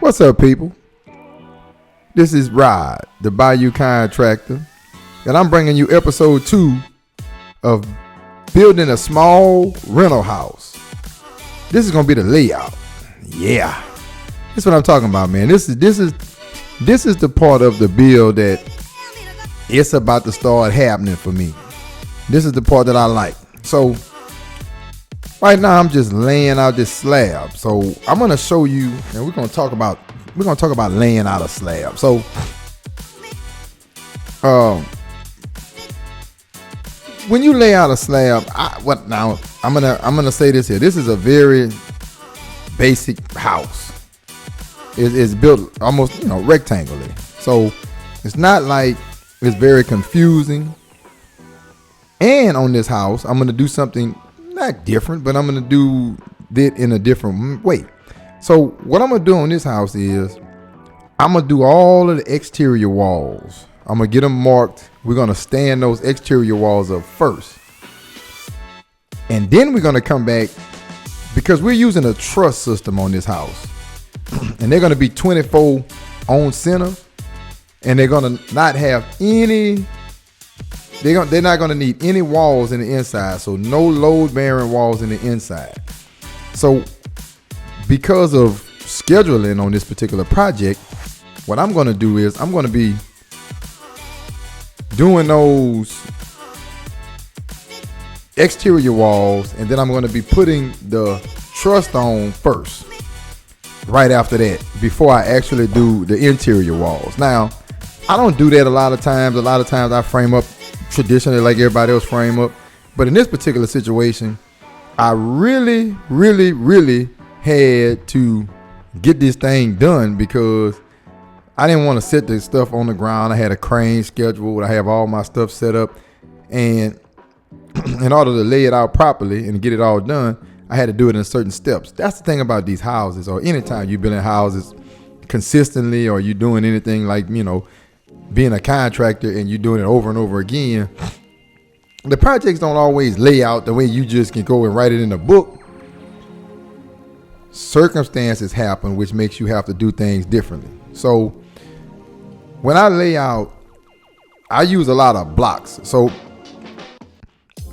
What's up, people? This is Rod, the Bayou Contractor, and I'm bringing you episode 2 of building a small rental house. This is gonna be the layout. Yeah, this is what I'm talking about, man. This is the part of the build that it's about to start happening for me. This is the part that I like. So right now I'm just laying out this slab. So I'm gonna show you, and we're gonna talk about laying out a slab. So when you lay out a slab, I'm gonna say this here. This is a very basic house. It's built almost rectangularly. So it's not like it's very confusing. And on this house, I'm gonna do something not different, but I'm gonna do it in a different way. So what I'm gonna do on this house is I'm gonna do all of the exterior walls. I'm gonna get them marked. We're gonna stand those exterior walls up first, and then we're gonna come back because we're using a truss system on this house, and they're gonna be 24 on center, and they're gonna not have any. They're not gonna need any walls in the inside, so no load-bearing walls in the inside. So because of scheduling on this particular project, what I'm gonna do is I'm gonna be doing those exterior walls, and then I'm going to be putting the truss on first, right after that, before I actually do the interior walls. Now, I don't do that a lot of times. A lot of times I frame up traditionally like everybody else frame up. But in this particular situation, I really, really, really had to get this thing done because I didn't want to set the stuff on the ground. I had a crane scheduled. I have all my stuff set up. And in order to lay it out properly and get it all done, I had to do it in certain steps. That's the thing about these houses, or anytime you're building houses consistently, or you're doing anything like, being a contractor and you're doing it over and over again. The projects don't always lay out the way you just can go and write it in a book. Circumstances happen which makes you have to do things differently. So when I lay out, I use a lot of blocks. So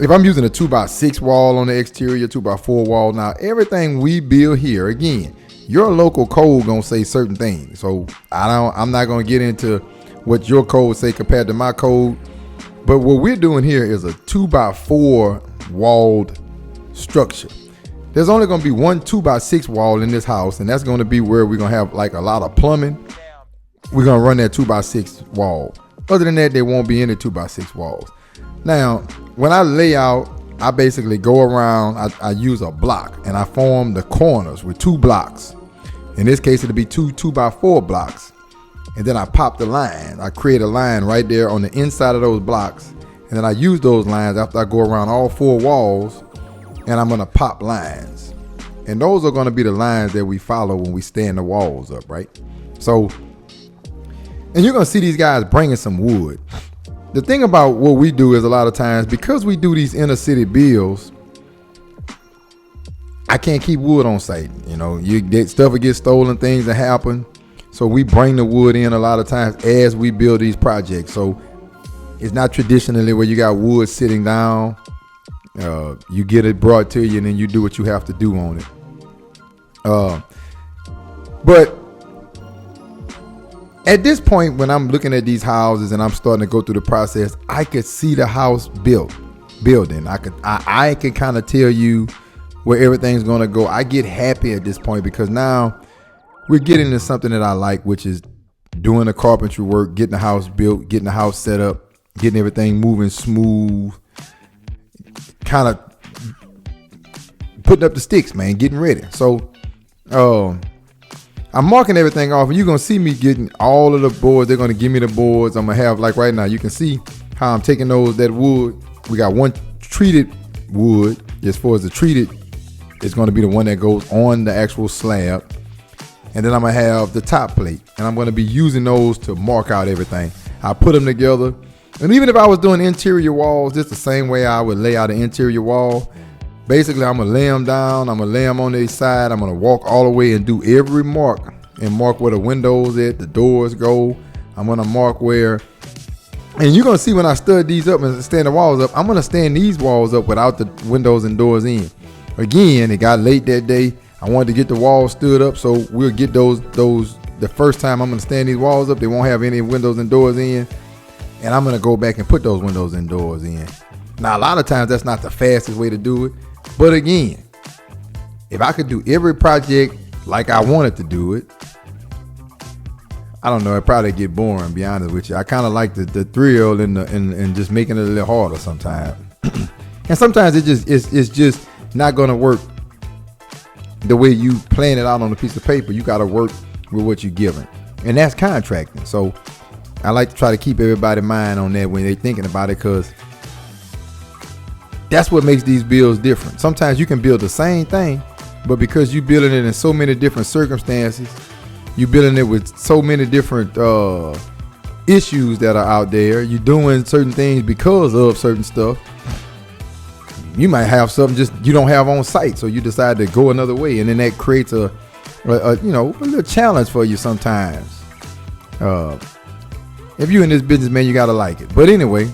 if I'm using a 2x6 wall on the exterior, 2x4 wall, now everything we build here, again, your local code gonna say certain things. So I'm not gonna get into what your code say compared to my code. But what we're doing here is a 2x4 walled structure. There's only gonna be one 2x6 wall in this house, and that's gonna be where we're gonna have like a lot of plumbing. We're gonna run that 2x6 wall. Other than that, there won't be any 2x6 walls. Now, when I lay out, I basically go around, I use a block, and I form the corners with 2 blocks. In this case, it'll be 2 2x4 blocks. And then I pop the line. I create a line right there on the inside of those blocks. And then I use those lines after I go around all 4 walls, and I'm gonna pop lines. And those are gonna be the lines that we follow when we stand the walls up, right? So, and you're gonna see these guys bringing some wood. The thing about what we do is a lot of times, because we do these inner city builds, I can't keep wood on site. Stuff will get stolen, things that happen. So we bring the wood in a lot of times as we build these projects. So it's not traditionally where you got wood sitting down. You get it brought to you and then you do what you have to do on it. But at this point, when I'm looking at these houses and I'm starting to go through the process, I could see the house building. I can kind of tell you where everything's going to go. I get happy at this point because now we're getting to something that I like, which is doing the carpentry work, getting the house built, getting the house set up, getting everything moving smooth, kind of putting up the sticks, man, getting ready. So I'm marking everything off, and you're going to see me getting all of the boards. They're going to give me the boards. I'm going to have, like right now, you can see how I'm taking that wood. We got one treated wood. As far as the treated, it's going to be the one that goes on the actual slab. And then I'm going to have the top plate, and I'm going to be using those to mark out everything. I put them together. And even if I was doing interior walls, just the same way I would lay out an interior wall, Basically, I'm going to lay them down. I'm going to lay them on their side. I'm going to walk all the way and do every mark and mark where the windows at, the doors go. I'm gonna mark where, and you're gonna see when I stud these up and stand the walls up, I'm gonna stand these walls up without the windows and doors in. Again, it got late that day. I wanted to get the walls stood up, so we'll get those the first time I'm gonna stand these walls up. They won't have any windows and doors in, and I'm gonna go back and put those windows and doors in. Now, a lot of times that's not the fastest way to do it, but again, if I could do every project like I wanted to do it, I don't know, it'd probably get boring, to be honest with you. I kind of like the thrill and just making it a little harder sometimes. And sometimes it's just not gonna work the way you plan it out on a piece of paper. You gotta work with what you're given. And that's contracting. So I like to try to keep everybody in mind on that when they're thinking about it, because that's what makes these builds different. Sometimes you can build the same thing, but because you're building it in so many different circumstances, you're building it with so many different issues that are out there, you're doing certain things because of certain stuff. You might have something just you don't have on site, so you decide to go another way, and then that creates a little challenge for you sometimes. If you're in this business, man, you gotta like it. But anyway,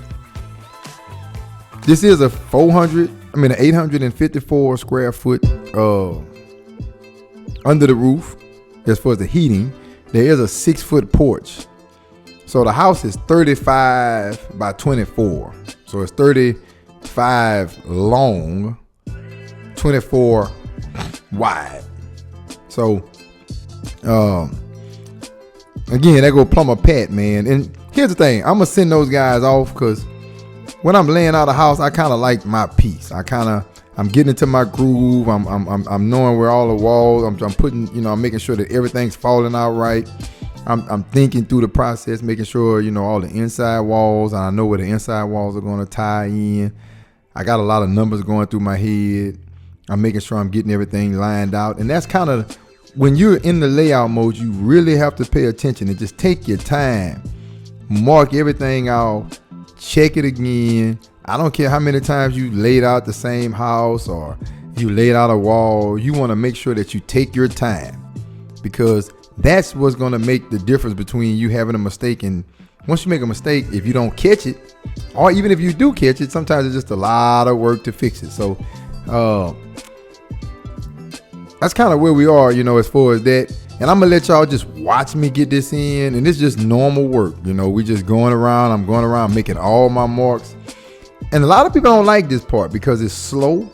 this is an 854 square foot under the roof. As far as the heating, there is a 6-foot porch. So the house is 35 by 24. So it's 35 long, 24 wide. So again, that go Plumber Pat, man. And here's the thing, I'm gonna send those guys off because when I'm laying out a house, I kind of like my piece. I'm getting into my groove. I'm knowing where all the walls. I'm putting, I'm making sure that everything's falling out right. I'm thinking through the process, making sure all the inside walls, and I know where the inside walls are going to tie in. I got a lot of numbers going through my head. I'm making sure I'm getting everything lined out, and that's kind of when you're in the layout mode. You really have to pay attention and just take your time, mark everything out, check it again. I don't care how many times you laid out the same house or you laid out a wall. You want to make sure that you take your time, because that's what's going to make the difference between you having a mistake. And once you make a mistake, if you don't catch it, or even if you do catch it, sometimes it's just a lot of work to fix it. So that's kind of where we are, as far as that. And I'm going to let y'all just watch me get this in. And it's just normal work. We just going around. I'm going around making all my marks. And a lot of people don't like this part because it's slow,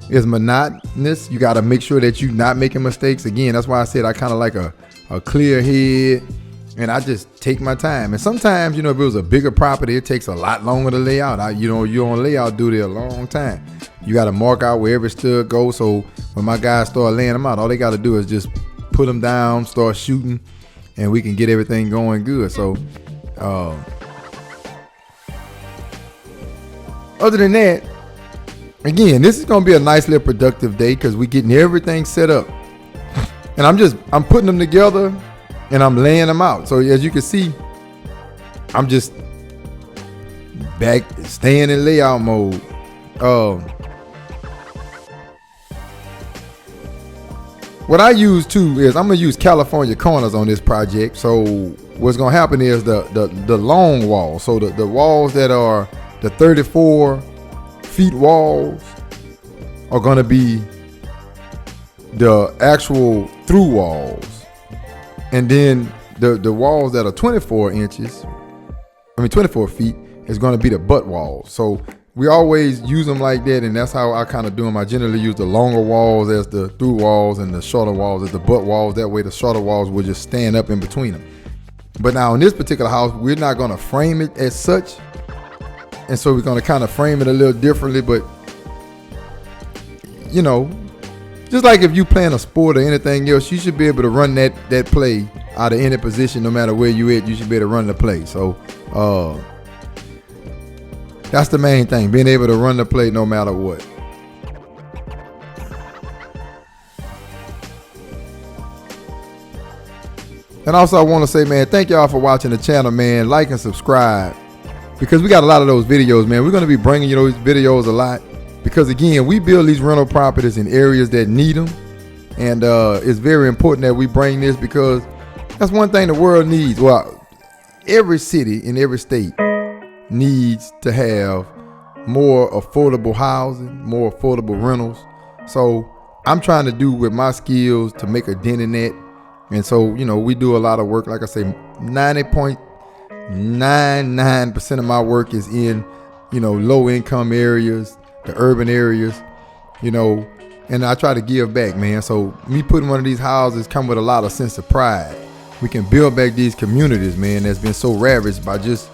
it's monotonous. You got to make sure that you're not making mistakes. Again, that's why I said I kind of like a clear head, and I just take my time. And sometimes, if it was a bigger property, it takes a lot longer to lay out. You're on layout duty a long time. You got to mark out where every stud goes. So when my guys start laying them out, all they got to do is just put them down, start shooting, and we can get everything going good. So, other than that, again, this is going to be a nice little productive day because we're getting everything set up. And I'm putting them together and I'm laying them out. So as you can see, I'm just back staying in layout mode. What I use too is I'm going to use California corners on this project. So what's going to happen is the long walls. So the walls that are the 34 feet walls are going to be the actual through walls. And then the walls that are 24 feet is going to be the butt walls. So we always use them like that. And that's how I kind of do them. I generally use the longer walls as the through walls and the shorter walls as the butt walls. That way the shorter walls will just stand up in between them. But now in this particular house, we're not going to frame it as such. And so we're going to kind of frame it a little differently, but just like if you playing a sport or anything else, you should be able to run that play out of any position, no matter where you at. You should be able to run the play. So that's the main thing, being able to run the play no matter what. And also I want to say, man, thank y'all for watching the channel, man. Like and subscribe, because we got a lot of those videos, man. We're going to be bringing you those videos a lot, because again, we build these rental properties in areas that need them. And it's very important that we bring this, because that's one thing the world needs. Well, every city in every state needs to have more affordable housing, more affordable rentals. So I'm trying to do with my skills to make a dent in that. And so, we do a lot of work. Like I say, 90.99% of my work is in, low income areas, the urban areas, and I try to give back, man. So me putting one of these houses come with a lot of sense of pride. We can build back these communities, man, that's been so ravaged by just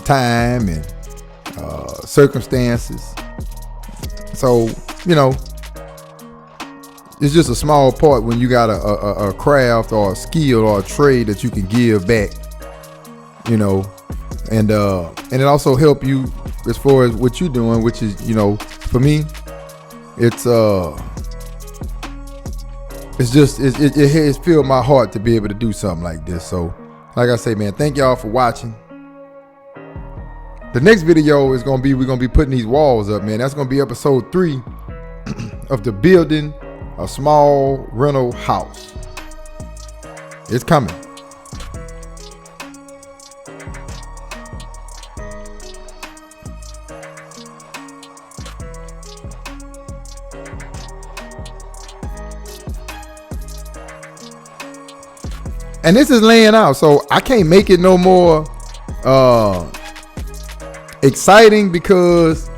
time and circumstances. So, it's just a small part when you got a craft or a skill or a trade that you can give back, and it also help you as far as what you're doing, which is, for me, it has filled my heart to be able to do something like this. So, like I say, man, thank y'all for watching. The next video is we're gonna be putting these walls up, man. That's gonna be episode 3 of the building a small rental house. It's coming. And this is laying out, so I can't make it no more exciting, because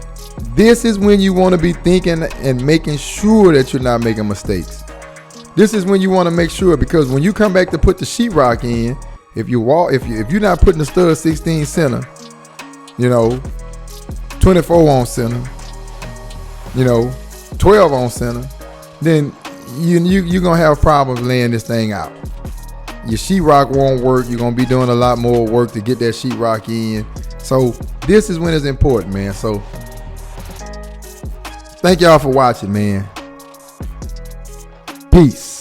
this is when you want to be thinking and making sure that you're not making mistakes. This is when you want to make sure, because when you come back to put the sheetrock in, if you're not putting the stud 16 center, 24 on center, 12 on center, then you're gonna have problems laying this thing out. Your sheetrock won't work. You're gonna be doing a lot more work to get that sheetrock in. So this is when it's important, man. So thank y'all for watching, man. Peace.